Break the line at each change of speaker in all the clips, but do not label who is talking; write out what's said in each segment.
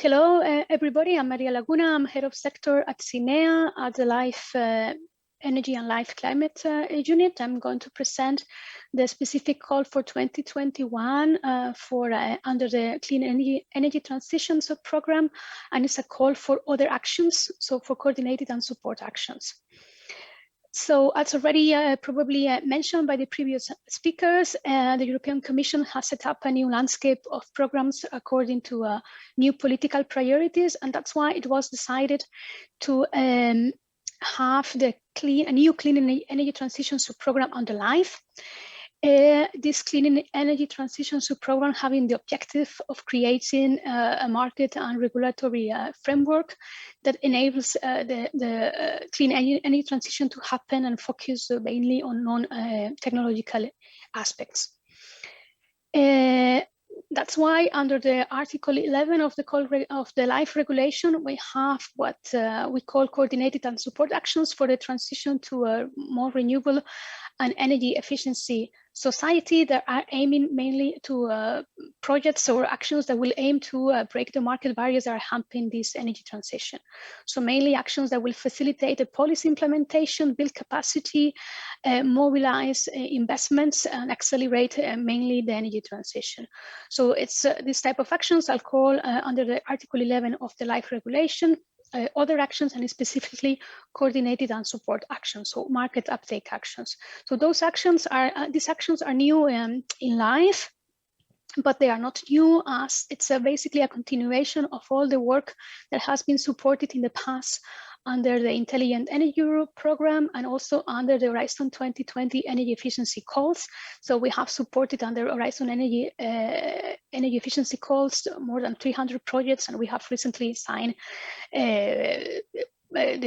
Hello, everybody. I'm Maria Laguna. I'm head of sector at CINEA at the Life Energy and Life Climate unit. I'm going to present the specific call for 2021 for under the Clean Energy Transition Program, and it's a call for other actions, so for coordinated and support actions. So as already probably mentioned by the previous speakers, the European Commission has set up a new landscape of programs according to new political priorities, and that's why it was decided to have a new clean energy transition program under LIFE. This clean energy transition program having the objective of creating a market and regulatory framework that enables the clean energy transition to happen and focus mainly on non-technological aspects. That's why under the Article 11 of the LIFE regulation, we have what we call coordinated and support actions for the transition to a more renewable and energy efficiency society that are aiming mainly to projects or actions that will aim to break the market barriers that are hampering this energy transition. So mainly actions that will facilitate the policy implementation, build capacity, mobilize investments, and accelerate mainly the energy transition. So it's this type of actions I'll call under the Article 11 of the LIFE regulation. Other actions, and specifically coordinated and support actions, so market uptake actions. So those actions are these actions are new in LIFE, but they are not new, as it's basically a continuation of all the work that has been supported in the past under the Intelligent Energy Europe program and also under the Horizon 2020 energy efficiency calls. So we have supported under Horizon energy efficiency calls more than 300 projects, and we have recently signed the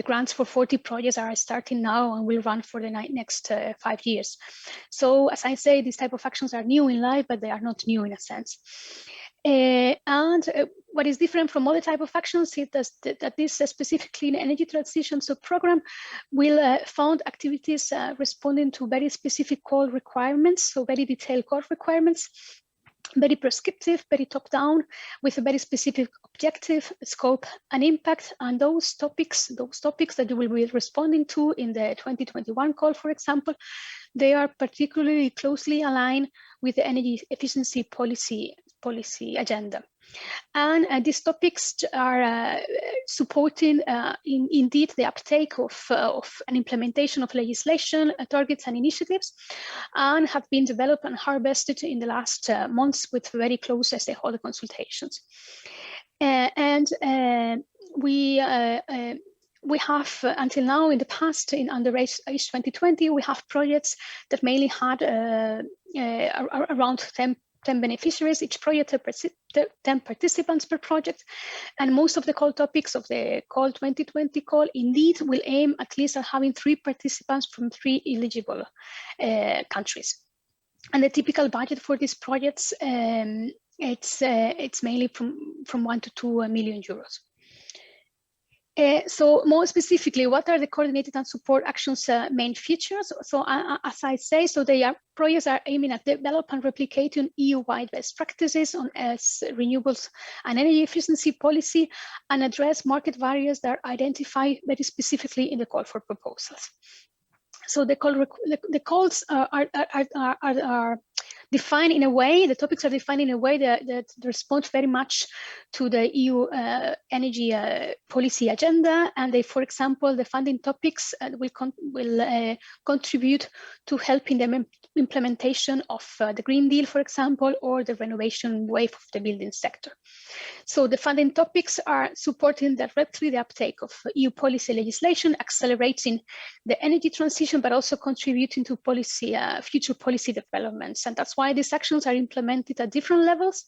grants for 40 projects are starting now and will run for the next 5 years. So as I say, these type of actions are new in LIFE, but they are not new in a sense. What is different from other type of actions is that this specific clean energy transition program will fund activities responding to very specific call requirements, so very detailed call requirements, very prescriptive, very top-down, with a very specific objective, scope, and impact. And those topics that you will be responding to in the 2021 call, for example, they are particularly closely aligned with the energy efficiency policy agenda. And these topics are supporting indeed the uptake of an implementation of legislation, targets and initiatives, and have been developed and harvested in the last months with very close stakeholder consultations. We have until now in the past under Age 2020, we have projects that mainly had around 10 beneficiaries, each project 10 participants per project. And most of the call topics of the call 2020 call indeed will aim at least at having 3 participants from 3 eligible countries. And the typical budget for these projects, it's mainly from 1 to 2 million euros. So more specifically, what are the coordinated and support actions main features? So as I say, so projects are aiming at develop and replicating EU-wide best practices on renewables and energy efficiency policy, and address market barriers that are identified very specifically in the call for proposals. So the calls are defined in a way, the topics are defined in a way that respond very much to the EU energy policy agenda. And they, for example, the funding topics will contribute to helping the implementation of the Green Deal, for example, or the renovation wave of the building sector. So the funding topics are supporting directly the uptake of EU policy legislation, accelerating the energy transition, but also contributing to policy, future policy developments. And that's why these actions are implemented at different levels.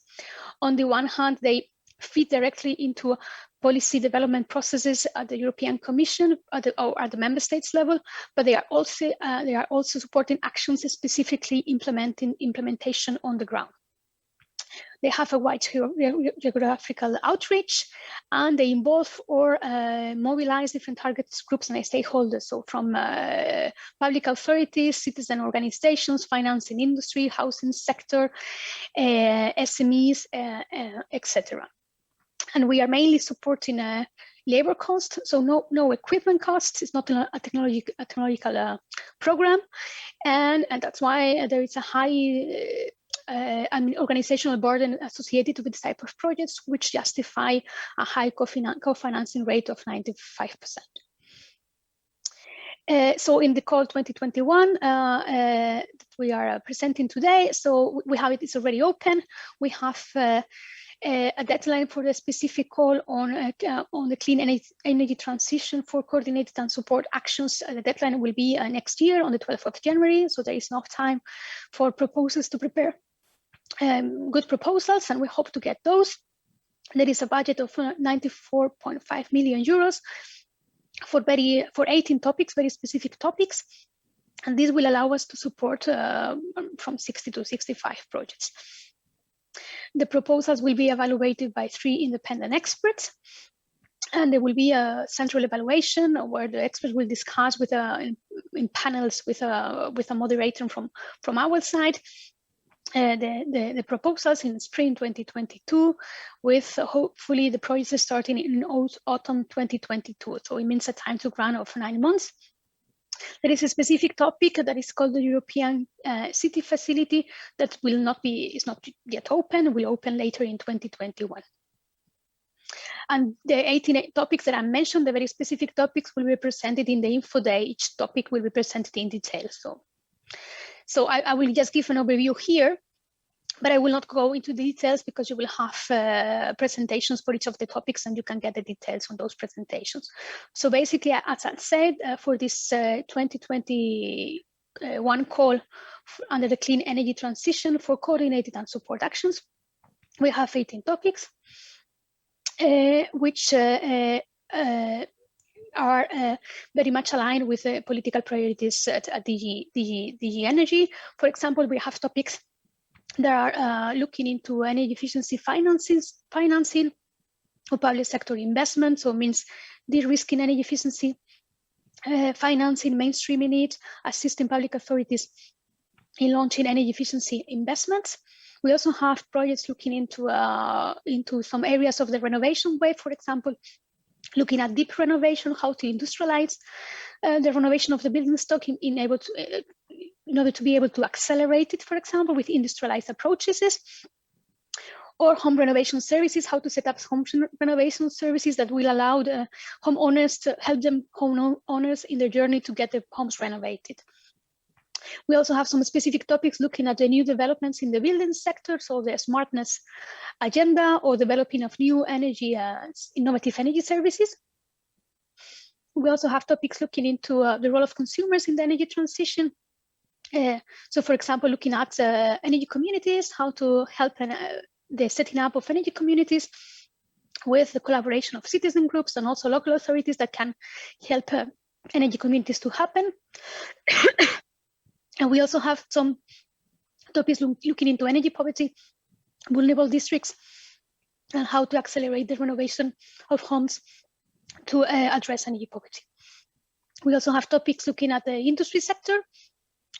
On the one hand, they feed directly into policy development processes at the European Commission or at the member states level, but they are also supporting actions specifically implementation on the ground. They have a wide geographical outreach, and they involve or mobilize different target groups and stakeholders. So from public authorities, citizen organizations, financing industry, housing sector, SMEs, etc. And we are mainly supporting labor cost, so no equipment costs. It's not a technological program, and that's why there is a high organizational burden associated with this type of projects, which justify a high co-financing rate of 95%. So in the call 2021 that we are presenting today, so we have it's already open. We have a deadline for the specific call on the clean energy transition for coordinated and support actions. The deadline will be next year on the 12th of January. So there is enough time for proposals to prepare good proposals, and we hope to get those. There is a budget of 94.5 million euros for 18 topics, very specific topics. And this will allow us to support from 60 to 65 projects. The proposals will be evaluated by 3 independent experts, and there will be a central evaluation where the experts will discuss with in panels with a moderator from our side the proposals in spring 2022, with hopefully the project starting in autumn 2022. So it means a time to grant of 9 months. There is a specific topic that is called the European City Facility that is not yet open, will open later in 2021. And the 18 topics that I mentioned, the very specific topics, will be presented in the info day. Each topic will be presented in detail. So I will just give an overview here, but I will not go into the details because you will have presentations for each of the topics, and you can get the details on those presentations. So basically, as I said, for this 2021 call under the clean energy transition for coordinated and support actions, we have 18 topics, which are very much aligned with the political priorities at DG Energy. For example, we have topics that are looking into energy efficiency financing or public sector investment, so it means de-risking energy efficiency financing, mainstreaming it, assisting public authorities in launching energy efficiency investments. We also have projects looking into some areas of the renovation wave, for example, looking at deep renovation, how to industrialize the renovation of the building stock in order to be able to accelerate it, for example, with industrialized approaches, or home renovation services, how to set up home renovation services that will allow the homeowners to help them homeowners in their journey to get their homes renovated. We also have some specific topics looking at the new developments in the building sector, so the smartness agenda or developing of new energy, innovative energy services. We also have topics looking into the role of consumers in the energy transition. So for example, looking at energy communities, how to help the setting up of energy communities with the collaboration of citizen groups and also local authorities that can help energy communities to happen. And we also have some topics looking into energy poverty, vulnerable districts, and how to accelerate the renovation of homes to address energy poverty. We also have topics looking at the industry sector,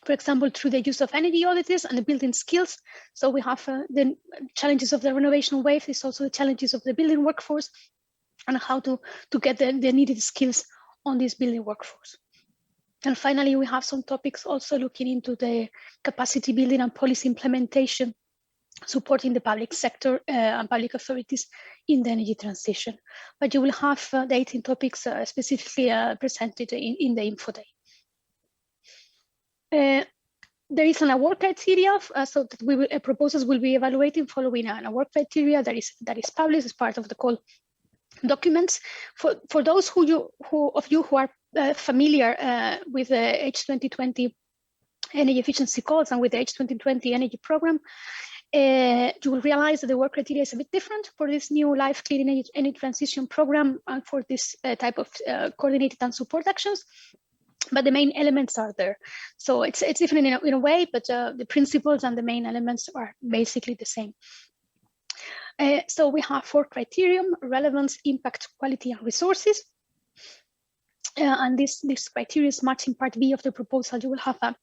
for example, through the use of energy auditors and the building skills. So we have the challenges of the renovation wave. There's also the challenges of the building workforce and how to get the needed skills on this building workforce. And finally, we have some topics also looking into the capacity building and policy implementation, supporting the public sector and public authorities in the energy transition. But you will have the 18 topics specifically presented in the info day. There is an award criteria, so that proposals will be evaluated following an award criteria that is published as part of the call documents. For those of you who are familiar with the H2020 energy efficiency calls and with the H2020 energy program, you will realize that the work criteria is a bit different for this new LIFE Clean Energy Transition program and for this type of coordinated and support actions. But the main elements are there. So it's different in a way, but the principles and the main elements are basically the same. So we have 4 criteria: relevance, impact, quality, and resources. And this criteria is matched in part B of the proposal. You will have a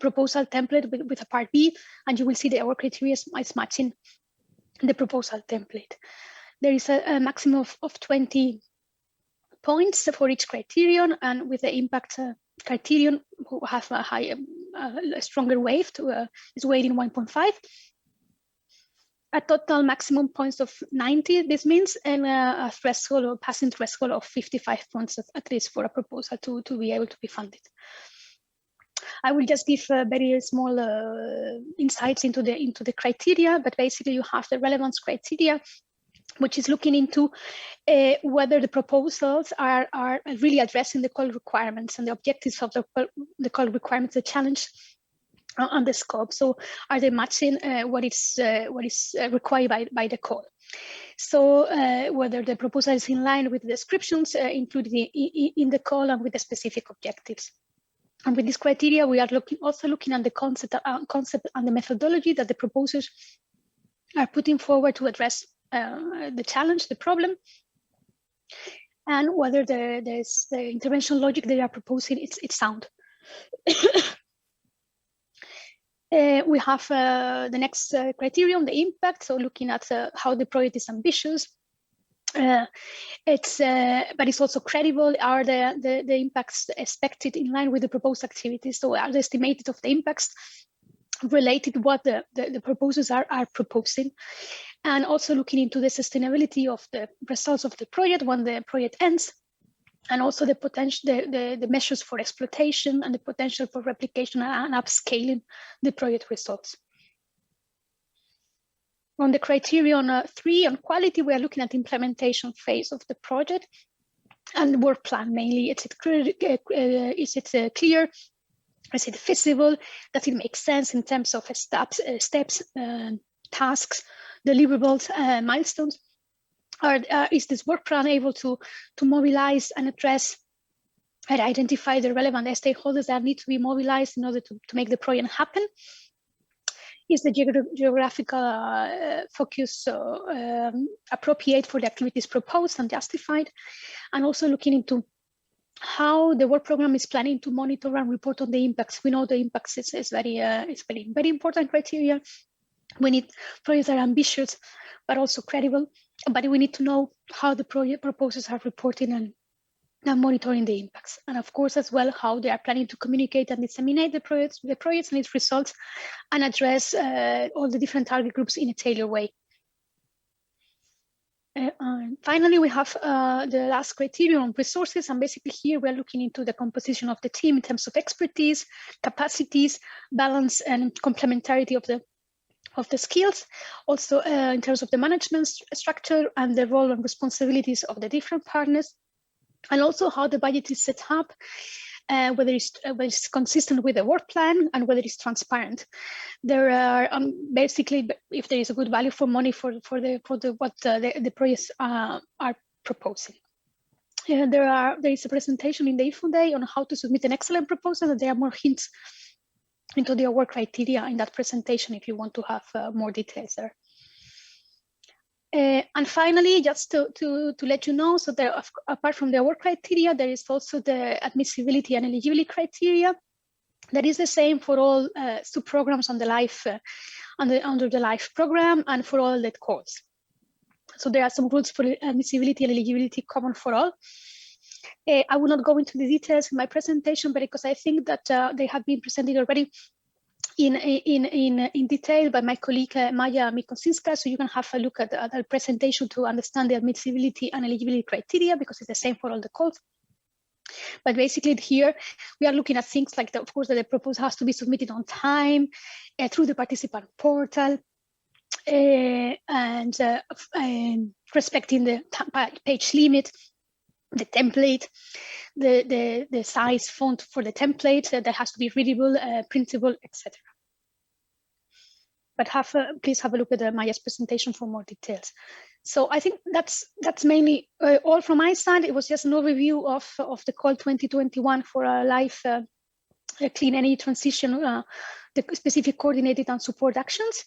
proposal template with a part B, and you will see the our criteria is matching the proposal template. There is a maximum of 20 points for each criterion, and with the impact criterion who have a higher, a stronger weight, is weighting 1.5. A total maximum points of 90, this means, and a threshold or passing threshold of 55 points at least for a proposal to be able to be funded. I will just give very small insights into the criteria, but basically you have the relevance criteria, which is looking into whether the proposals are really addressing the call requirements and the objectives of the call requirements, the challenge on the scope. So are they matching what is required by the call? So whether the proposal is in line with the descriptions included in the call and with the specific objectives. And with this criteria, we are also looking at the concept and the methodology that the proposers are putting forward to address the challenge, the problem, and whether there's the intervention logic they are proposing, it's sound. We have the next criterion, the impact. So looking at how the project is ambitious, but it's also credible. Are the impacts expected in line with the proposed activities? So are the estimated of the impacts related to what the proposers are proposing? And also looking into the sustainability of the results of the project when the project ends, and also the potential, the measures for exploitation and the potential for replication and upscaling the project results. On the criterion 3 on quality, we are looking at the implementation phase of the project and work plan mainly. Is it clear? Is it feasible? Does it make sense in terms of steps, tasks, deliverables, milestones? Is this work plan able to mobilize and address and identify the relevant stakeholders that need to be mobilized in order to make the project happen? Is the geographical focus appropriate for the activities proposed and justified? And also looking into how the work program is planning to monitor and report on the impacts. We know the impacts is very important criteria. We need projects that are ambitious, but also credible. But we need to know how the project proposals are reporting and monitoring the impacts. And of course, as well, how they are planning to communicate and disseminate the projects and its results and address all the different target groups in a tailored way. And finally, we have the last criterion on resources. And basically here we're looking into the composition of the team in terms of expertise, capacities, balance, and complementarity of the skills, also in terms of the management structure and the role and responsibilities of the different partners, and also how the budget is set up, whether it's consistent with the work plan and whether it's transparent. There are basically, if there is a good value for money for what the projects are proposing. There is a presentation in the info day on how to submit an excellent proposal, and there are more hints into the award criteria in that presentation if you want to have more details there. And finally, just to let you know, so there, apart from the award criteria, there is also the admissibility and eligibility criteria. That is the same for all sub-programs on the LIFE, under the LIFE program and for all the calls. So there are some rules for admissibility and eligibility common for all. I will not go into the details in my presentation, but because I think that they have been presented already in detail by my colleague Maja Mikosinska, so you can have a look at the presentation to understand the admissibility and eligibility criteria, because it's the same for all the calls. But basically here we are looking at things like, of course, that the proposal has to be submitted on time through the participant portal, and respecting the page limit, the template, the size font for the template that has to be readable, printable, etc. But please have a look at Maya's presentation for more details. So I think that's mainly all from my side. It was just an overview of the call 2021 for a LIFE clean energy transition, the specific coordinated and support actions.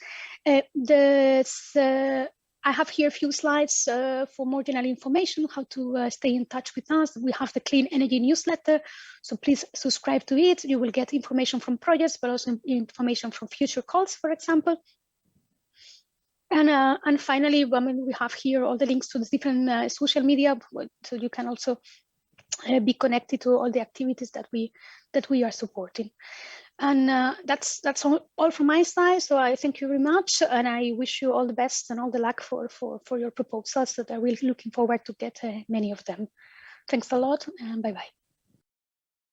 I have here a few slides for more general information, how to stay in touch with us. We have the Clean Energy newsletter, so please subscribe to it. You will get information from projects, but also information from future calls, for example. And finally, I mean, we have here all the links to the different social media, so you can also be connected to all the activities that we are supporting. And that's all from my side. So I thank you very much, and I wish you all the best and all the luck for your proposals. That I will looking forward to get many of them. Thanks a lot, and bye bye.